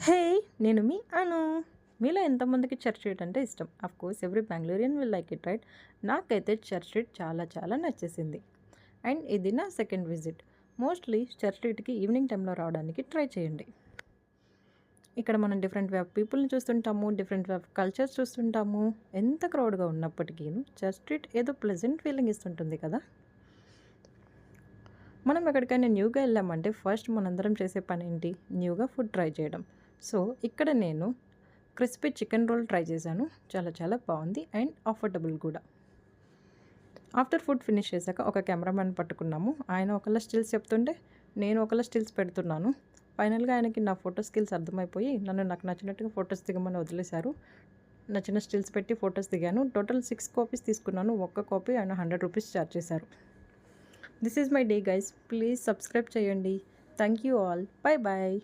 హే! నేను మీ అను. మీలో ఎంతమందికి చర్చ్ స్ట్రీట్ అంటే ఇష్టం? Of course every Bangalorean will like it right? నాకైతే చర్చ్ స్ట్రీట్ చాలా చాలా నచ్చేసింది. అండ్ ఇది నా సెకండ్ విజిట్. మోస్ట్‌లీ చర్చ్ స్ట్రీట్‌కి ఈవినింగ్ టైంలో రావడానికి ట్రై చేయండి. ఇక్కడ మనం డిఫరెంట్ వే ఆఫ్ పీపుల్‌ని చూస్తుంటాము. డిఫరెంట్ వే ఆఫ్ కల్చర్స్ చూస్తుంటాము. ఎంత క్రౌడ్‌గా ఉన్నప్పటికీను చర్చ్ స్ట్రీట్ ఏదో ప్లెజెంట్ ఫీలింగ్ ఇస్తుంటుంది కదా! మనం ఎక్కడికైనా న్యూగా వెళ్ళామంటే ఫస్ట్ మనందరం చేసే పనేంటి? న్యూగా ఫుడ్ ట్రై చేయడం. సో, ఇక్కడ నేను క్రిస్పీ చికెన్ రోల్ ట్రై చేశాను. చాలా చాలా బాగుంది అండ్ అఫోర్డబుల్ కూడా. ఆఫ్టర్ ఫుడ్ ఫినిష్ చేశాక ఒక కెమెరామ్యాన్ పట్టుకున్నాము. ఆయన ఒకళ్ళ స్టిల్స్ చెప్తుంటే నేను ఒకళ్ళ స్టిల్స్ పెడుతున్నాను. ఫైనల్గా ఆయనకి నా ఫోటో స్కిల్స్ అర్థమైపోయి నాకు నచ్చినట్టుగా ఫొటోస్ దిగమని వదిలేశారు. నచ్చిన స్టిల్స్ పెట్టి ఫొటోస్ దిగాను. టోటల్ 6 కాపీస్ తీసుకున్నాను. ఒక్క కాపీ ఆయన ₹100 ఛార్జ్ చేశారు. This is my day guys. Please subscribe చేయండి. Thank you all. Bye bye.